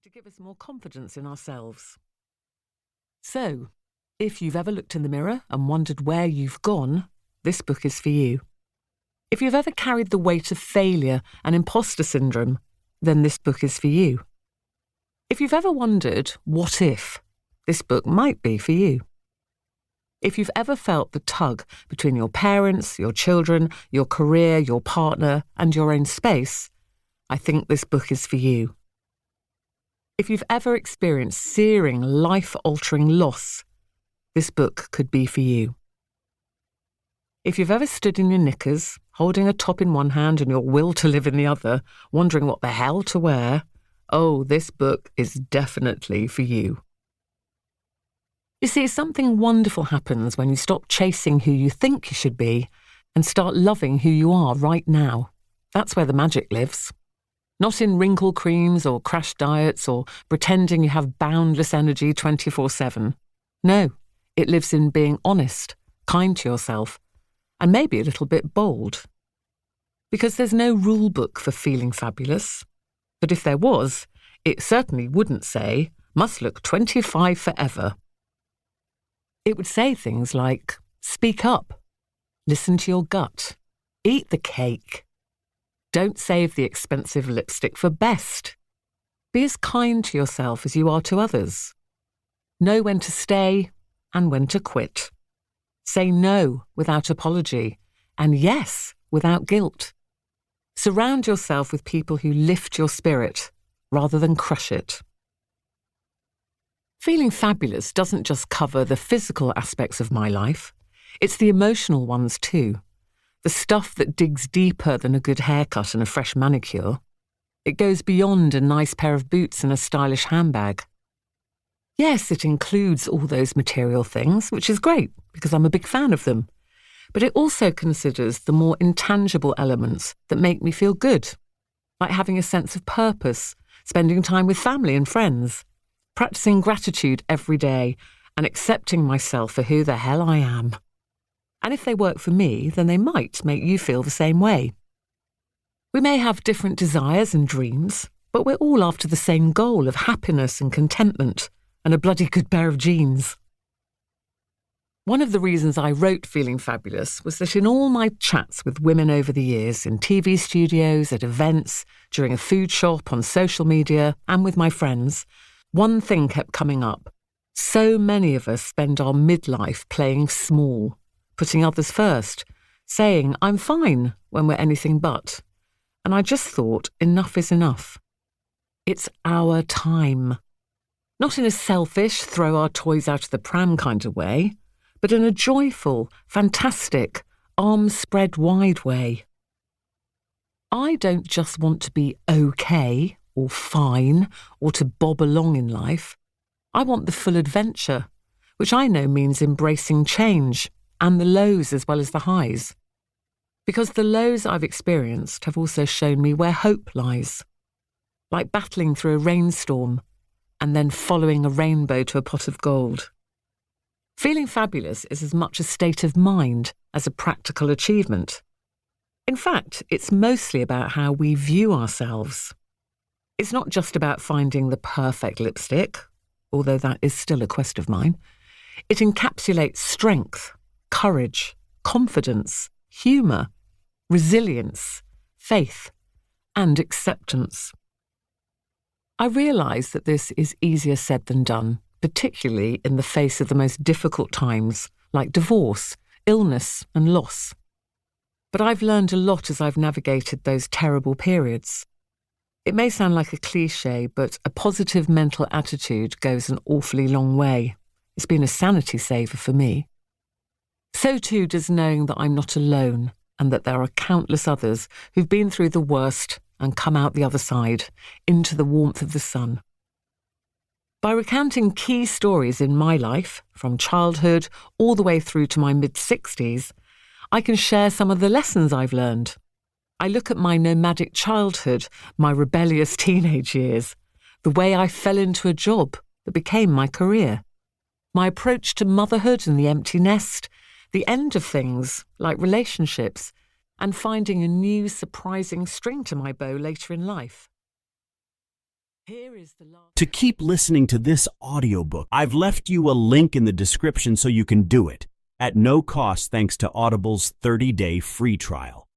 to give us more confidence in ourselves. So, if you've ever looked in the mirror and wondered where you've gone, this book is for you. If you've ever carried the weight of failure and imposter syndrome, then this book is for you. If you've ever wondered, what if, this book might be for you. If you've ever felt the tug between your parents, your children, your career, your partner, and your own space, I think this book is for you. If you've ever experienced searing, life-altering loss, this book could be for you. If you've ever stood in your knickers, holding a top in one hand and your will to live in the other, wondering what the hell to wear, oh, this book is definitely for you. You see, something wonderful happens when you stop chasing who you think you should be and start loving who you are right now. That's where the magic lives. Not in wrinkle creams or crash diets or pretending you have boundless energy 24/7. No, it lives in being honest, kind to yourself, and maybe a little bit bold. Because there's no rule book for feeling fabulous. But if there was, it certainly wouldn't say, must look 25 forever. It would say things like, speak up, listen to your gut, eat the cake. Don't save the expensive lipstick for best. Be as kind to yourself as you are to others. Know when to stay and when to quit. Say no without apology and yes without guilt. Surround yourself with people who lift your spirit rather than crush it. Feeling fabulous doesn't just cover the physical aspects of my life, it's the emotional ones too. The stuff that digs deeper than a good haircut and a fresh manicure. It goes beyond a nice pair of boots and a stylish handbag. Yes, it includes all those material things, which is great because I'm a big fan of them. But it also considers the more intangible elements that make me feel good, like having a sense of purpose, spending time with family and friends, practicing gratitude every day, and accepting myself for who the hell I am. And if they work for me, then they might make you feel the same way. We may have different desires and dreams, but we're all after the same goal of happiness and contentment and a bloody good pair of jeans. One of the reasons I wrote Feeling Fabulous was that in all my chats with women over the years, in TV studios, at events, during a food shop, on social media, and with my friends, one thing kept coming up. So many of us spend our midlife playing small, putting others first, saying, I'm fine, when we're anything but. And I just thought, enough is enough. It's our time. Not in a selfish, throw our toys out of the pram kind of way, but in a joyful, fantastic, arms spread wide way. I don't just want to be okay or fine or to bob along in life. I want the full adventure, which I know means embracing change and the lows as well as the highs. Because the lows I've experienced have also shown me where hope lies, like battling through a rainstorm and then following a rainbow to a pot of gold. Feeling fabulous is as much a state of mind as a practical achievement. In fact, it's mostly about how we view ourselves. It's not just about finding the perfect lipstick, although that is still a quest of mine. It encapsulates strength, courage, confidence, humour, resilience, faith, and acceptance. I realise that this is easier said than done, particularly in the face of the most difficult times, like divorce, illness, and loss. But I've learned a lot as I've navigated those terrible periods. It may sound like a cliché, but a positive mental attitude goes an awfully long way. It's been a sanity saver for me. So too does knowing that I'm not alone and that there are countless others who've been through the worst and come out the other side, into the warmth of the sun. By recounting key stories in my life, from childhood all the way through to my mid-60s, I can share some of the lessons I've learned. I look at my nomadic childhood, my rebellious teenage years, the way I fell into a job that became my career, my approach to motherhood and the empty nest, the end of things like relationships, and finding a new surprising string to my bow later in life. Here is the last. To keep listening to this audiobook, I've left you a link in the description so you can do it at no cost thanks to Audible's 30-day free trial.